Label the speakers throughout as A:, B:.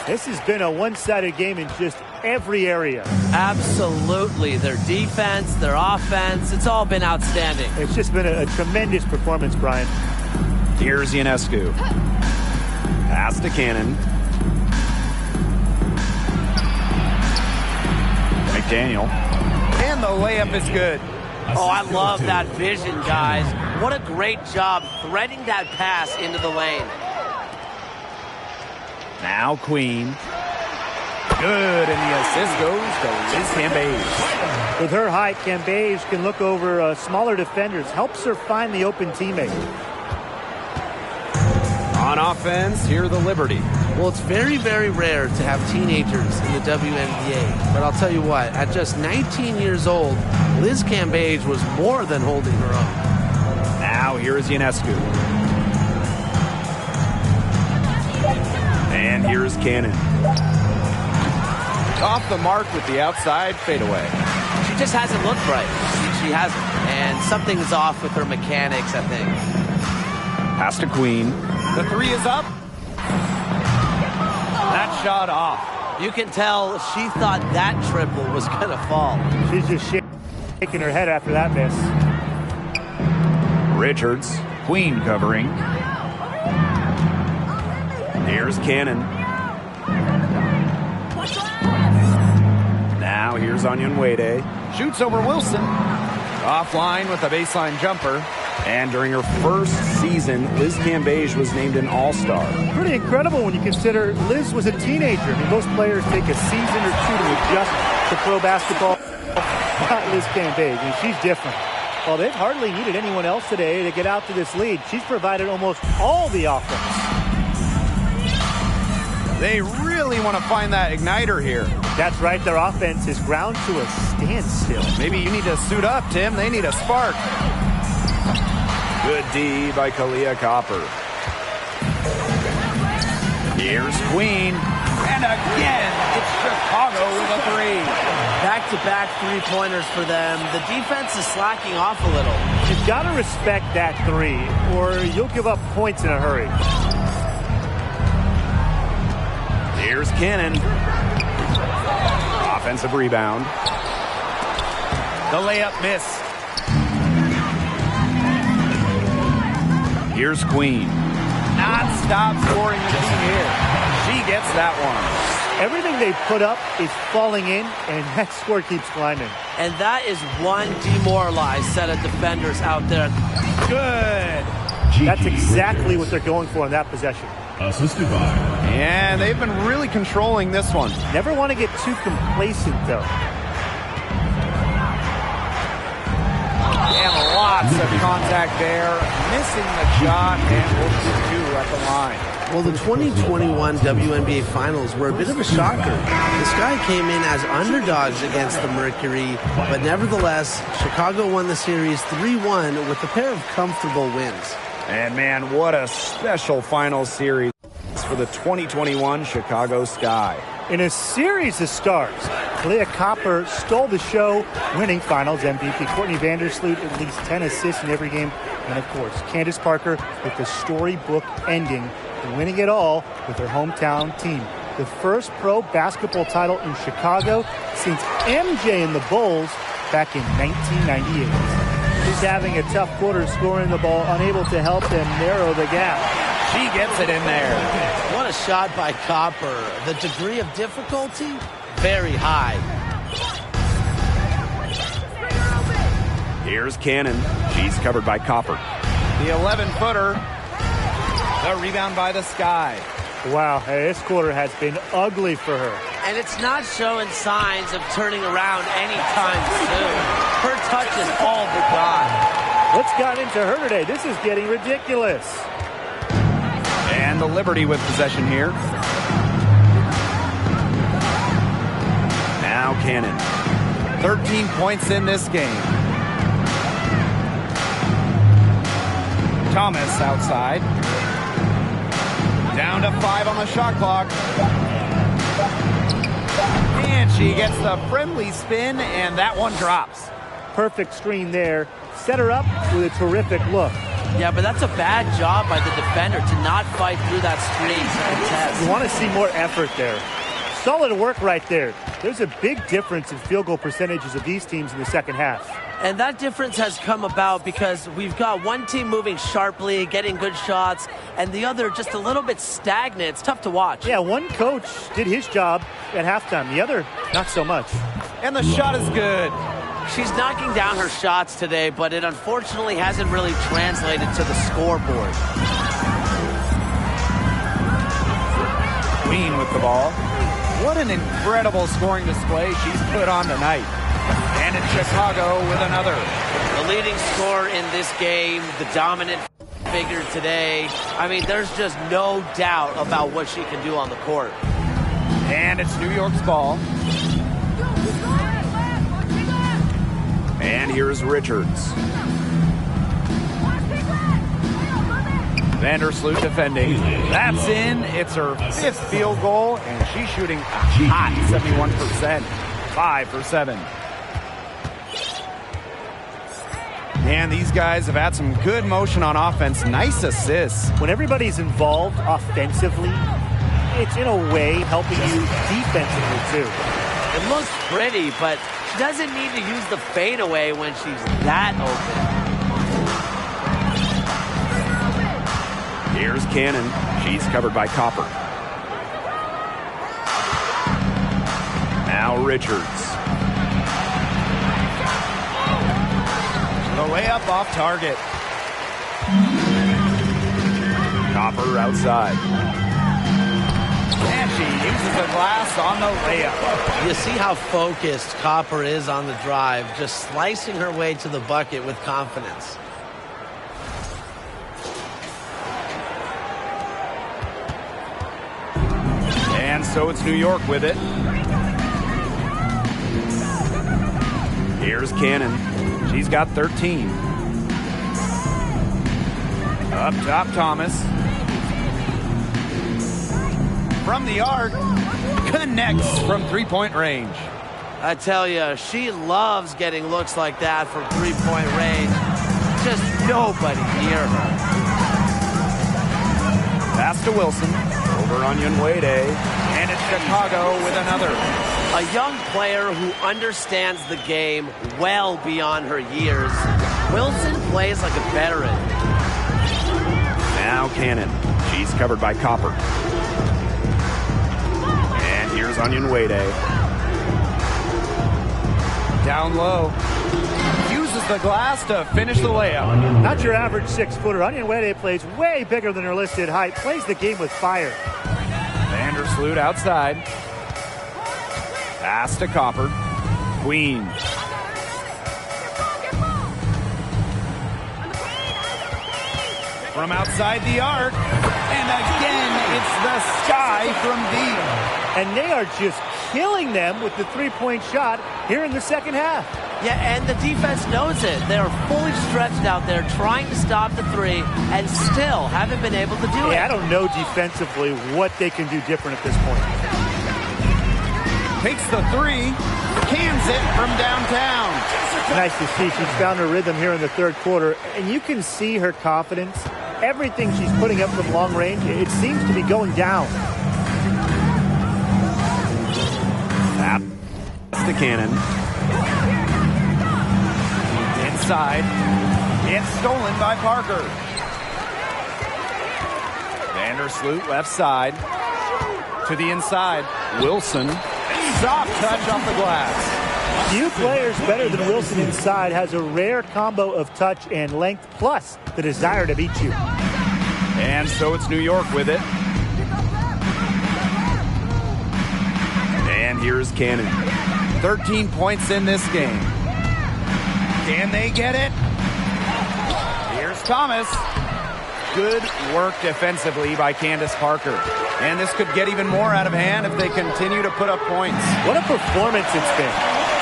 A: This has been a one-sided game in just every area.
B: Absolutely. Their defense, their offense, it's all been outstanding.
A: It's just been a tremendous performance, Brian.
C: Here's Ionescu. Pass to Cannon. McDaniel.
D: And the layup is good.
B: Oh, I love that vision, guys. What a great job threading that pass into the lane.
C: Now Queen. Good, and the assist goes to Liz Cambage.
A: With her height, Cambage can look over smaller defenders, helps her find the open teammate.
C: On offense, here the Liberty.
B: Well, it's very, very rare to have teenagers in the WNBA. But I'll tell you what, at just 19 years old, Liz Cambage was more than holding her own.
C: Now here is Ionescu. And here's Cannon. Off the mark with the outside fadeaway.
B: She just hasn't looked right. She hasn't. And something is off with her mechanics, I think.
C: Pass to Queen.
D: The three is up. That shot off.
B: You can tell she thought that triple was going to fall.
A: She's just shaking her head after that miss.
C: Richards. Queen covering. Here's Cannon. Now here's Onion Wade.
D: Shoots over Wilson. Offline with a baseline jumper.
C: And during her first season, Liz Cambage was named an All-Star.
A: Pretty incredible when you consider Liz was a teenager. I mean, most players take a season or two to adjust to pro basketball. Not Liz Cambage. I mean, she's different. Well, they've hardly needed anyone else today to get out to this lead. She's provided almost all the offense.
D: They really want to find that igniter here.
A: That's right. Their offense is ground to a standstill.
D: Maybe you need to suit up, Tim. They need a spark.
C: Good D by Kalia Copper. Here's Queen.
D: And again, it's Chicago with a three.
B: Back-to-back three-pointers for them. The defense is slacking off a little.
A: You've got to respect that three, or you'll give up points in a hurry.
C: Here's Cannon. Offensive rebound.
D: The layup missed.
C: Here's Queen.
D: Non-stop scoring machine here. She gets that one.
A: Everything they put up is falling in, and that score keeps climbing.
B: And that is one demoralized set of defenders out there.
D: Good.
A: That's exactly what they're going for in that possession.
E: Assisted by.
D: And they've been really controlling this one.
A: Never want to get too complacent, though.
D: And lots of contact there. Missing the shot, and we'll do two at the line.
B: Well, the 2021 WNBA Finals were a bit of a shocker. The Sky came in as underdogs against the Mercury, but nevertheless, Chicago won the series 3-1 with a pair of comfortable wins.
C: And man, what a special final series for the 2021 Chicago Sky.
A: In a series of stars, Kalia Copper stole the show, winning Finals MVP. Courtney Vandersloot at least 10 assists in every game. And of course, Candace Parker with the storybook ending, winning it all with her hometown team. The first pro basketball title in Chicago since MJ and the Bulls back in 1998. She's having a tough quarter scoring the ball, unable to help them narrow the gap.
D: She gets it in there.
B: What a shot by Copper. The degree of difficulty, very high.
C: Here's Cannon. She's covered by Copper.
D: The 11-footer. The rebound by the Sky.
A: Wow, hey, this quarter has been ugly for her.
B: And it's not showing signs of turning around anytime soon. Her touch is all but gone.
A: What's got into her today? This is getting ridiculous.
D: And the Liberty with possession here.
C: Now Cannon.
D: 13 points in this game. Thomas outside. Down to 5 on the shot clock. And she gets the friendly spin, and that one drops.
A: Perfect screen there. Set her up with a terrific look.
B: Yeah, but that's a bad job by the defender to not fight through that screen to contest.
A: You want to see more effort there. Solid work right there. There's a big difference in field goal percentages of these teams in the second half.
B: And that difference has come about because we've got one team moving sharply, getting good shots, and the other just a little bit stagnant. It's tough to watch.
A: Yeah, one coach did his job at halftime. The other, not so much.
C: And the shot is good.
B: She's knocking down her shots today, but it unfortunately hasn't really translated to the scoreboard.
C: Queen with the ball. What an incredible scoring display she's put on tonight. And it's Chicago with another.
B: The leading scorer in this game, the dominant figure today. I mean, there's just no doubt about what she can do on the court.
C: And it's New York's ball. And here's Richards. Vandersloot defending. That's in. It's her 5th field goal, and she's shooting a hot 71%. 5 for 7. And these guys have had some good motion on offense. Nice assists.
A: When everybody's involved offensively, it's in a way helping you defensively too.
B: It looks pretty, but she doesn't need to use the fadeaway when she's that open.
C: Here's Cannon. She's covered by Copper. Now Richards. The layup off target. Copper outside. And she uses the glass on the layup.
B: You see how focused Copper is on the drive, just slicing her way to the bucket with confidence.
C: And so it's New York with it. Here's Cannon. She's got 13. Up top, Thomas. From the arc, connects from three-point range.
B: I tell you, she loves getting looks like that from three-point range. Just nobody near her.
C: Pass to Wilson. Over on Yunwede. And it's Chicago with another.
B: A young player who understands the game well beyond her years. Wilson plays like a veteran.
C: Now Cannon. She's covered by Copper. And here's Yunwede. Down low. Uses the glass to finish the layup.
A: Not your average 6-footer. Yunwede plays way bigger than her listed height. Plays the game with fire.
C: Vandersloot outside. Pass to Copper. Queen. From outside the arc. And again, it's the sky from deep.
A: And they are just killing them with the three-point shot here in the second half.
B: Yeah, and the defense knows it. They're fully stretched out there trying to stop the three and still haven't been able to do it.
A: Yeah, I don't know defensively what they can do different at this point.
C: Takes the three, cans it from downtown.
A: Nice to see she's found her rhythm here in the third quarter, and you can see her confidence. Everything she's putting up from long range, it seems to be going down.
C: Pass to Cannon. Inside. It's stolen by Parker. Vandersloot left side. To the inside. Wilson. Soft touch off the glass.
A: Few players better than Wilson inside, has a rare combo of touch and length, plus the desire to beat you.
C: And so it's New York with it. And here's Cannon. 13 points in this game. Can they get it? Here's Thomas. Good work defensively by Candace Parker. And this could get even more out of hand if they continue to put up points.
A: What a performance it's been.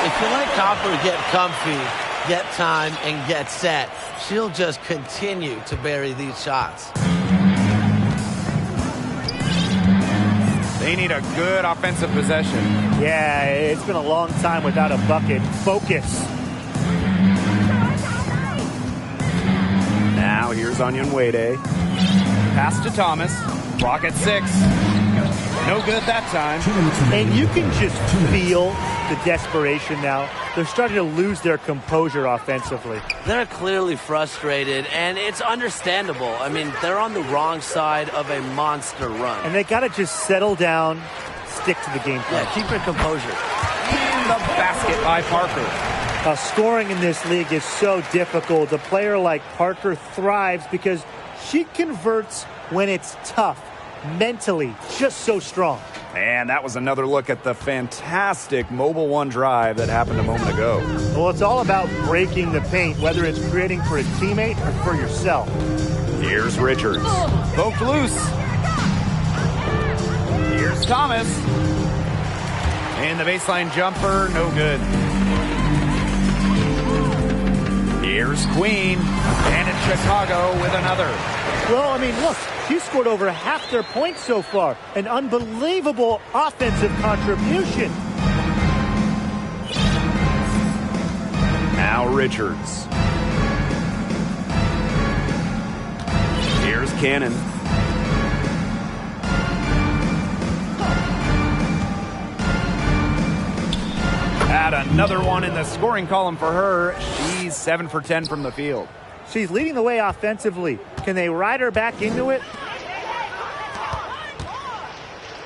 B: If you let Copper get comfy, get time, and get set, she'll just continue to bury these shots.
C: They need a good offensive possession.
A: Yeah, it's been a long time without a bucket. Focus.
C: Now Now here's Onyenwere. Pass to Thomas. Clock at 6. No good that time.
A: And you can just feel the desperation now. They're starting to lose their composure offensively.
B: They're clearly frustrated, and it's understandable. I mean, they're on the wrong side of a monster run.
A: And they got to just settle down, stick to the game plan.
B: Yeah, keep your composure.
C: In the basket by Parker.
A: Scoring in this league is so difficult. A player like Parker thrives because she converts when it's tough. Mentally, just so strong.
C: And that was another look at the fantastic Mobile One drive that happened a moment ago.
A: Well, it's all about breaking the paint, whether it's creating for a teammate or for yourself.
C: Here's Richards. Poked loose. Here's Thomas. And the baseline jumper, no good. Here's Queen. And it's Chicago with another.
A: Well, I mean, look, she scored over half their points so far. An unbelievable offensive contribution.
C: Now Richards. Here's Cannon. Add another one in the scoring column for her. She's 7 for 10 from the field.
A: She's leading the way offensively. Can they ride her back into it?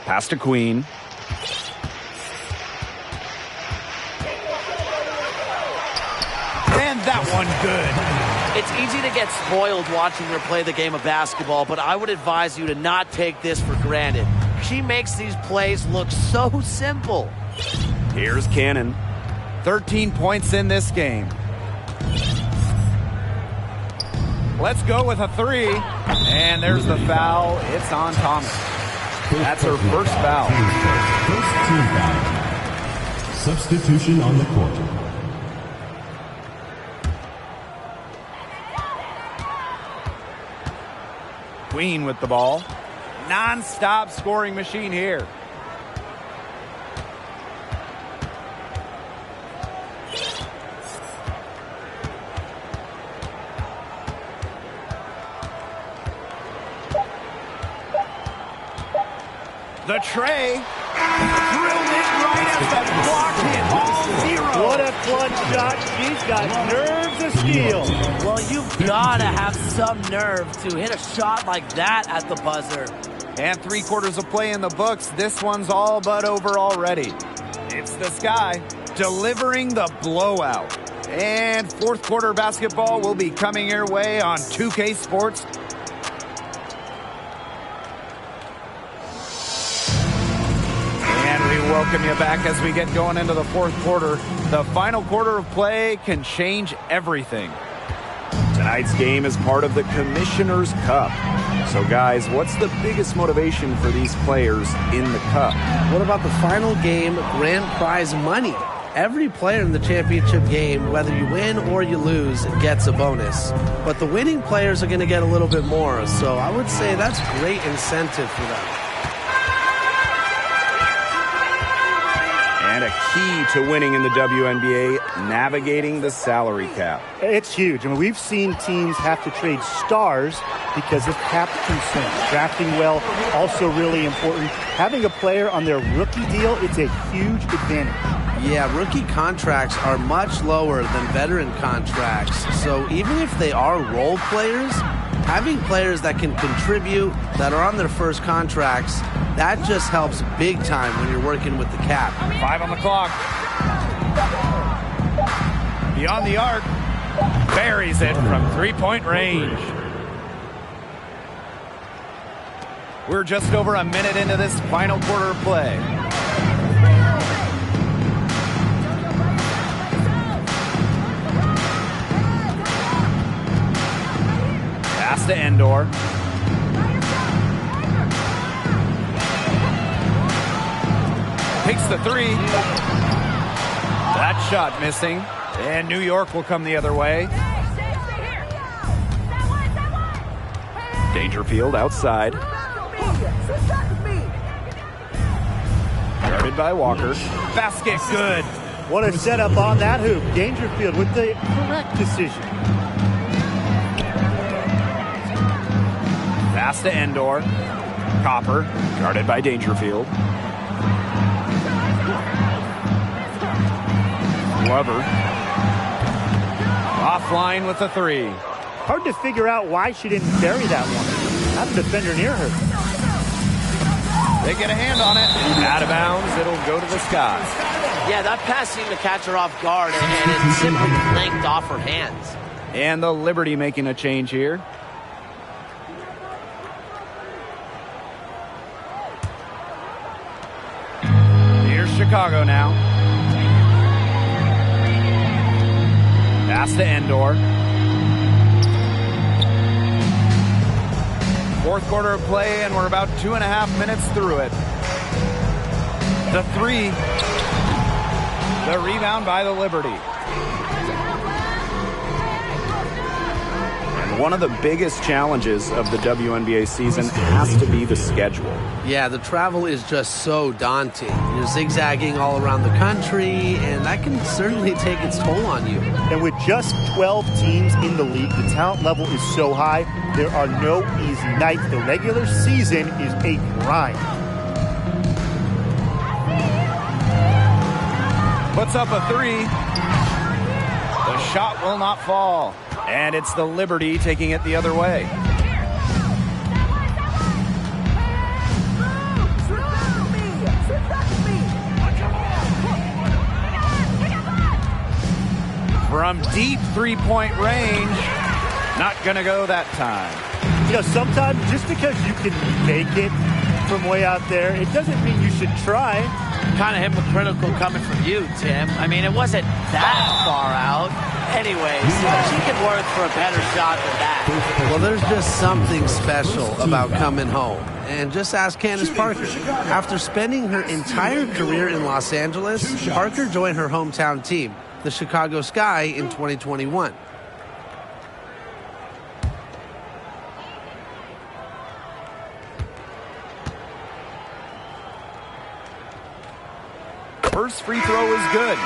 C: Pass to Queen. And that one good.
B: It's easy to get spoiled watching her play the game of basketball, but I would advise you to not take this for granted. She makes these plays look so simple.
C: Here's Cannon. 13 points in this game. Let's go with a 3. And there's the foul. It's on Thomas. That's her first foul.
E: First team foul. Substitution on the court.
C: Queen with the ball. Non-stop scoring machine here. The tray, drilled it right at the block hit, all 0.
A: What a clutch shot. She's got nerves of steel.
B: Well, you've got to have some nerve to hit a shot like that at the buzzer.
C: And 3 quarters of play in the books. This one's all but over already. It's the Sky delivering the blowout. And fourth quarter basketball will be coming your way on 2K Sports. Welcome you back as we get going into the fourth quarter. The final quarter of play can change everything. Tonight's game is part of the Commissioner's Cup. So guys, what's the biggest motivation for these players in the Cup?
B: What about the final game grand prize money? Every player in the championship game, whether you win or you lose, gets a bonus. But the winning players are going to get a little bit more. So I would say that's great incentive for them.
C: And a key to winning in the WNBA, navigating the salary cap.
A: It's huge. I mean, we've seen teams have to trade stars because of cap concerns. Drafting well, also really important. Having a player on their rookie deal, it's a huge advantage.
B: Yeah, rookie contracts are much lower than veteran contracts. So even if they are role players, having players that can contribute, that are on their first contracts, that just helps big time when you're working with the cap.
C: 5 on the clock. Beyond the arc. Buries it from three-point range. We're just over a minute into this final quarter of play. Pass to Endor. Takes the 3. That shot missing. And New York will come the other way. Dangerfield outside. Guarded by Walker. Basket good.
A: What a setup on that hoop. Dangerfield with the correct decision.
C: Pass to Endor. Copper, guarded by Dangerfield. Glover. Offline with the three.
A: Hard to figure out why she didn't bury that one. Not a defender near her.
C: They get a hand on it. Out of bounds, it'll go to the sky.
B: Yeah, that pass seemed to catch her off guard, and it simply blanked off her hands.
C: And the Liberty making a change here. Here's Chicago now. Pass to Endor. Fourth quarter of play, and we're about 2.5 minutes through it. The three. The rebound by the Liberty. And one of the biggest challenges of the WNBA season has to be the schedule.
B: Yeah, the travel is just so daunting. You're zigzagging all around the country, and that can certainly take its toll on you.
A: And with just 12 teams in the league, the talent level is so high, there are no easy nights. The regular season is a grind.
C: Puts up a three. The shot will not fall. And it's the Liberty taking it the other way. From deep three-point range, not gonna go that time.
A: You know, sometimes just because you can make it from way out there, it doesn't mean you should try.
F: Kind of hypocritical coming from you, Tim. I mean, it wasn't that far out. Anyways, she can work for a better shot than that.
B: Well, there's just something special about coming home. And just ask Candace Parker. After spending her entire career in Los Angeles, Parker joined her hometown team, the Chicago Sky, in 2021.
C: First free throw is good.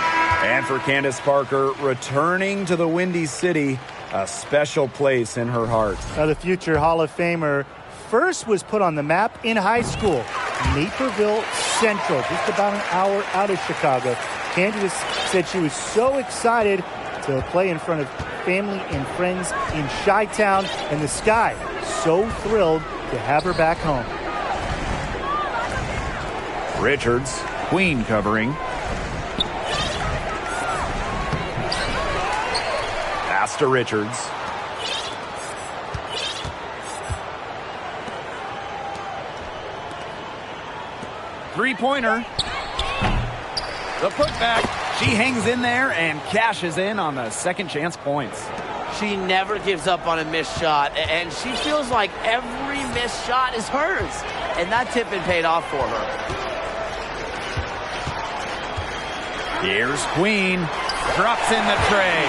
C: And for Candace Parker, returning to the Windy City, a special place in her heart.
A: Now, the future Hall of Famer first was put on the map in high school, Naperville Central, just about an hour out of Chicago. Candace said she was so excited to play in front of family and friends in Chi-Town, and the Sky so thrilled to have her back home.
C: Richards, Queen covering. Pass to Richards. Three-pointer. The putback. She hangs in there and cashes in on the second chance points.
F: She never gives up on a missed shot, and she feels like every missed shot is hers. And that tip-in paid off for her.
C: Here's Queen. Drops in the tray.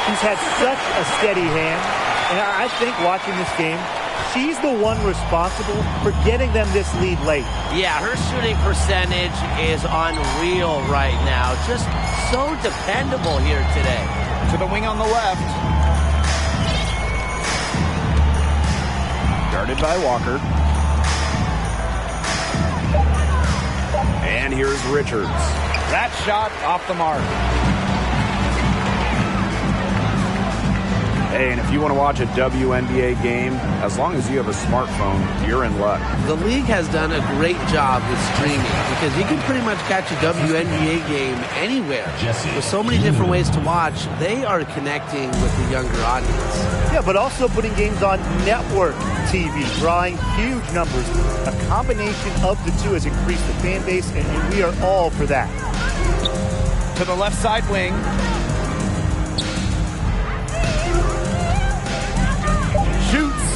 A: She's had such a steady hand, and I think watching this game, she's the one responsible for getting them this lead late.
F: Yeah, her shooting percentage is unreal right now. Just so dependable here today.
C: To the wing on the left. Guarded by Walker. And here's Richards. That shot off the mark. Hey, and if you want to watch a WNBA game, as long as you have a smartphone, you're in luck.
B: The league has done a great job with streaming because you can pretty much catch a WNBA game anywhere. With so many different ways to watch, they are connecting with the younger audience.
A: Yeah, but also putting games on network TV, drawing huge numbers. A combination of the two has increased the fan base, and we are all for that.
C: To the left side wing. Shoots.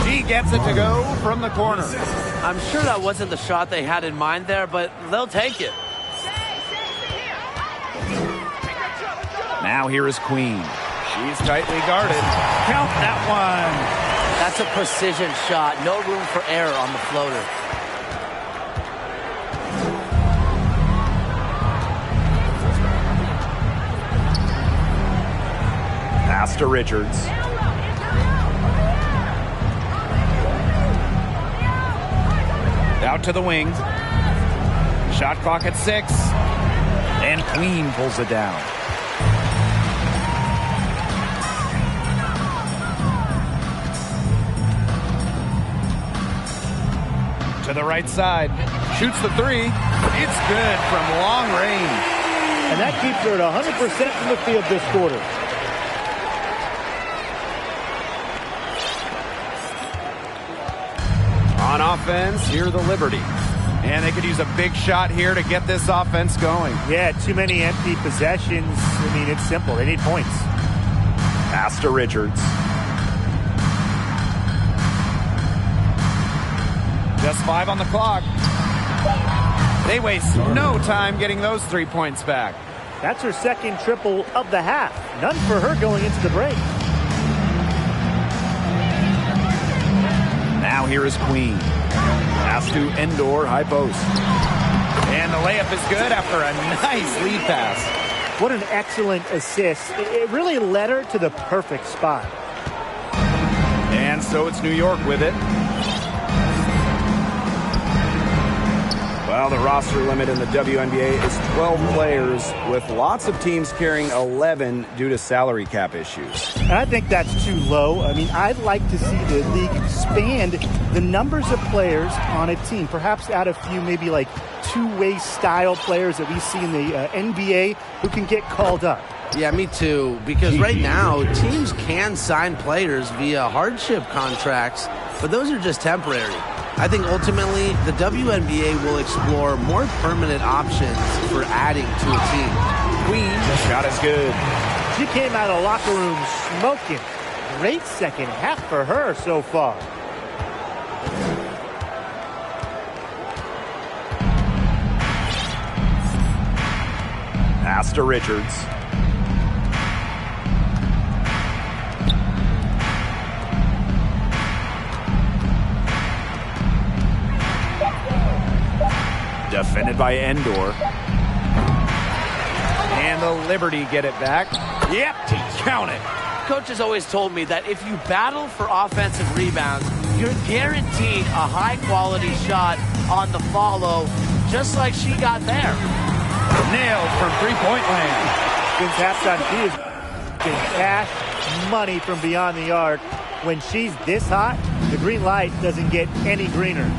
C: She gets it to go from the corner.
F: I'm sure that wasn't the shot they had in mind there, but they'll take it.
C: Now here is Queen. She's tightly guarded. Count that one.
F: That's a precision shot. No room for error on the floater.
C: Pass to Richards. Out to the wing. Shot clock at 6. And Queen pulls it down. To the right side. Shoots the 3. It's good from long range.
A: And that keeps her at 100% from the field this quarter.
C: On offense, here the Liberty. And they could use a big shot here to get this offense going.
A: Yeah, too many empty possessions. I mean, it's simple. They need points.
C: Pass to Richards. Just 5 on the clock. They waste no time getting those 3 points back.
A: That's her second triple of the half. None for her going into the break.
C: Now here is Queen. Pass to Endor, high post. And the layup is good after a nice lead pass.
A: What an excellent assist. It really led her to the perfect spot.
C: And so it's New York with it. Well, the roster limit in the WNBA is 12 players, with lots of teams carrying 11 due to salary cap issues.
A: And I think that's too low. I mean, I'd like to see the league expand the numbers of players on a team. Perhaps add a few maybe like two-way style players that we see in the NBA who can get called up.
B: Yeah, me too. Because right now, teams can sign players via hardship contracts, but those are just temporary. I think ultimately the WNBA will explore more permanent options for adding to a team.
C: Queen, shot is good.
A: She came out of the locker room smoking. Great second half for her so far.
C: Pass to Richards. Defended by Endor. And the Liberty get it back. Yep, count it.
F: Coach has always told me that if you battle for offensive rebounds, you're guaranteed a high-quality shot on the follow, just like she got there.
C: Nailed from three-point land.
A: Since halftime, she is getting cash money from beyond the arc. When she's this hot, the green light doesn't get any greener.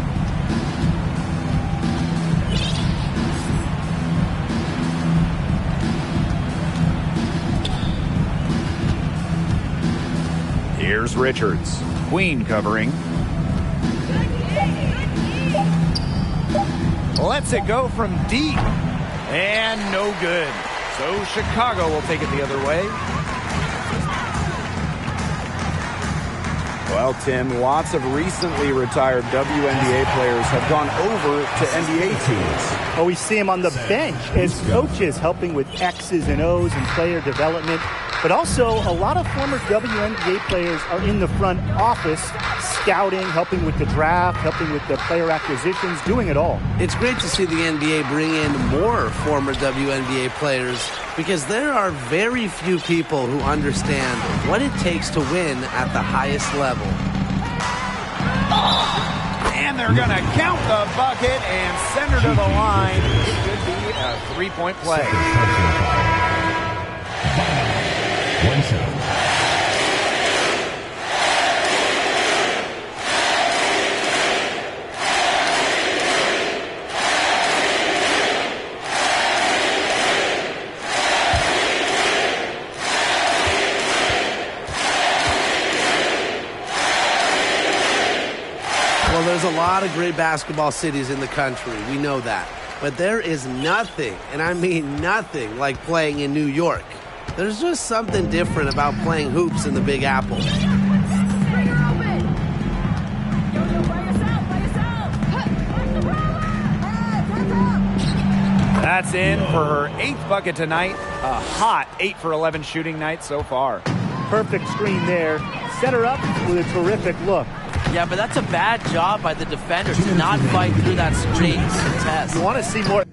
C: Here's Richards. Queen covering. Lets it go from deep. And no good. So Chicago will take it the other way. Well, Tim, lots of recently retired WNBA players have gone over to NBA teams.
A: Oh, we see them on the bench as coaches helping with X's and O's and player development. But also, a lot of former WNBA players are in the front office, scouting, helping with the draft, helping with the player acquisitions, doing it all.
B: It's great to see the NBA bring in more former WNBA players because there are very few people who understand what it takes to win at the highest level.
C: And they're going to count the bucket and send her to the line. It could be a three-point play.
E: One shot.
B: Well, there's a lot of great basketball cities in the country. We know that. But there is nothing, and I mean nothing, like playing in New York. There's just something different about playing hoops in the Big Apple.
C: That's in for her 8th bucket tonight. A hot 8 for 11 shooting night so far.
A: Perfect screen there. Set her up with a terrific look.
F: Yeah, but that's a bad job by the defender to not fight through that screen contest.
A: You want to see more.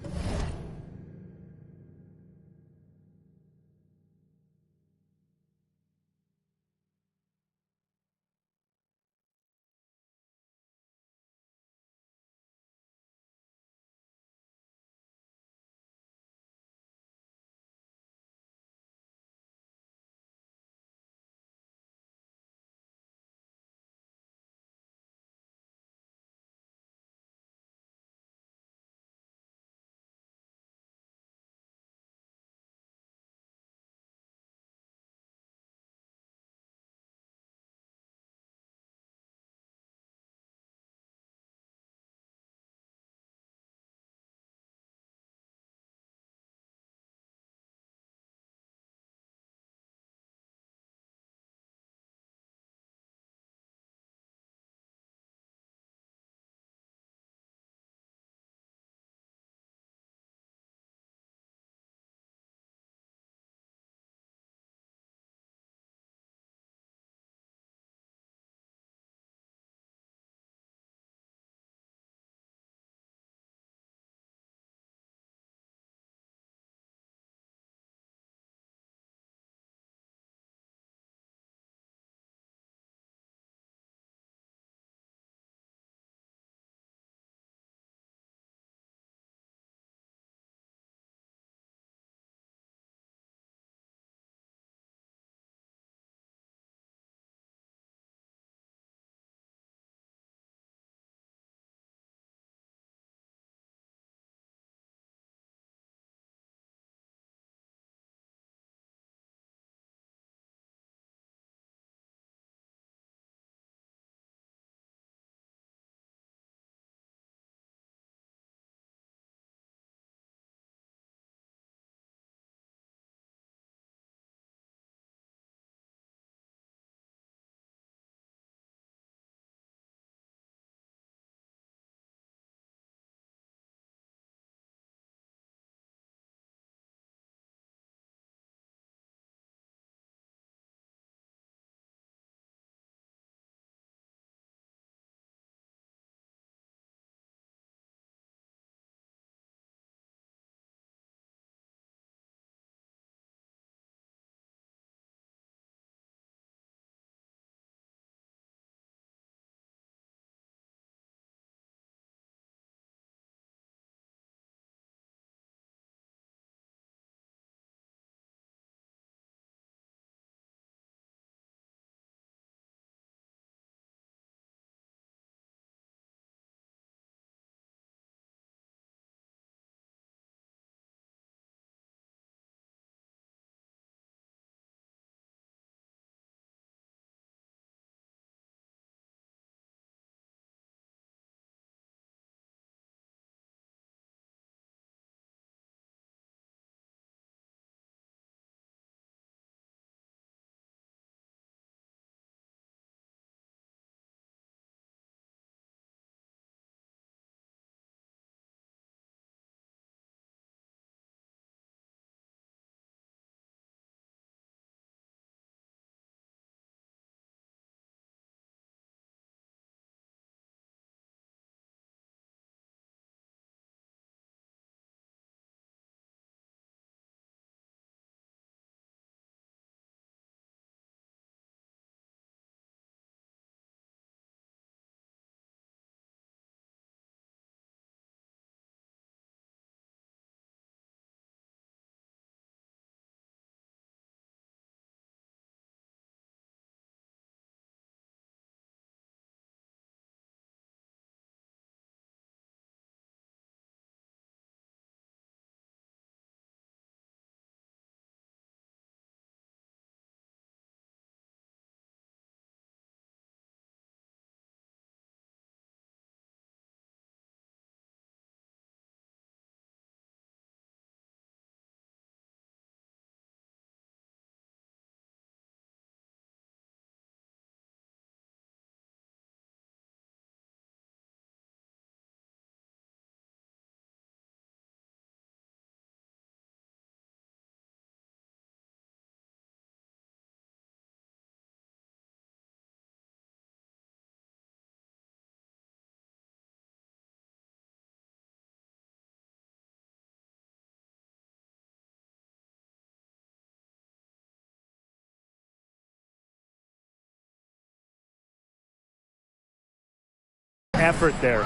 A: effort there.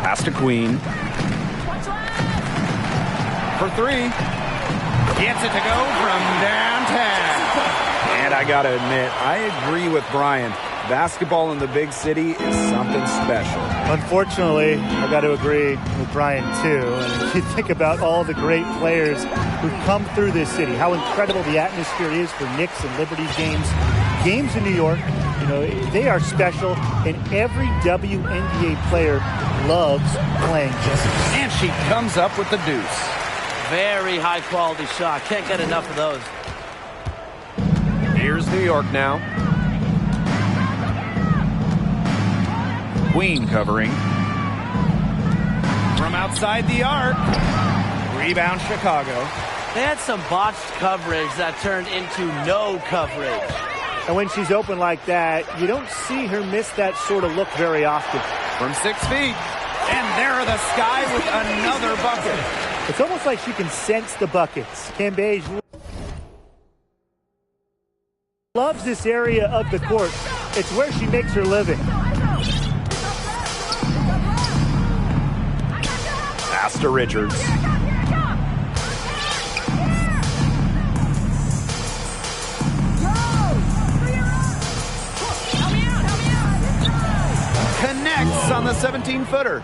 C: Pass to Queen. For three. Gets it to go from downtown. And I got to admit, I agree with Brian. Basketball in the big city is something special.
A: Unfortunately, I got to agree with Brian too. And if you think about all the great players who've come through this city, how incredible the atmosphere is for Knicks and Liberties games in New York, you know, they are special, and every WNBA player loves playing Jessica.
C: And she comes up with the deuce.
F: Very high quality shot. Can't get enough of those.
C: Here's New York now. Queen covering. From outside the arc. Rebound Chicago.
F: They had some botched coverage that turned into no coverage.
A: And when she's open like that, you don't see her miss that sort of look very often.
C: From 6 feet. And there are the Sky with another bucket.
A: It's almost like she can sense the buckets. Cambage loves this area of the court. It's where she makes her living.
C: Pass to Richards. Connects on the 17-footer.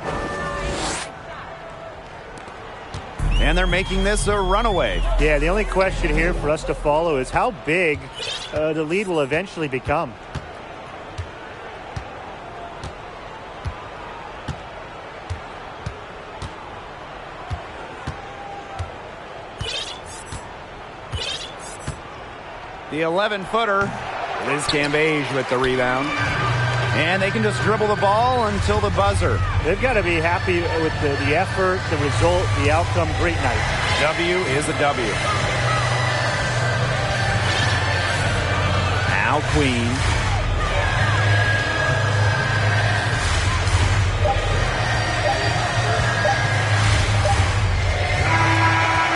C: And they're making this a runaway.
A: Yeah, the only question here for us to follow is how big the lead will eventually become.
C: The 11-footer. Liz Cambage with the rebound. And they can just dribble the ball until the buzzer.
A: They've got to be happy with the effort, the result, the outcome. Great night.
C: W is a W. Now Queen.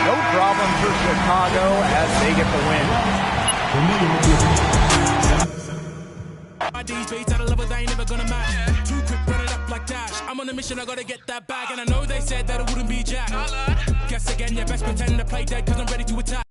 C: No problem for Chicago as they get the win.
G: These beats at a level they ain't never gonna match. Too quick, run it up like Dash. I'm on a mission, I gotta get that bag. And I know they said that it wouldn't be Jack. Guess again, yeah, best pretend to play dead, cause I'm ready to attack.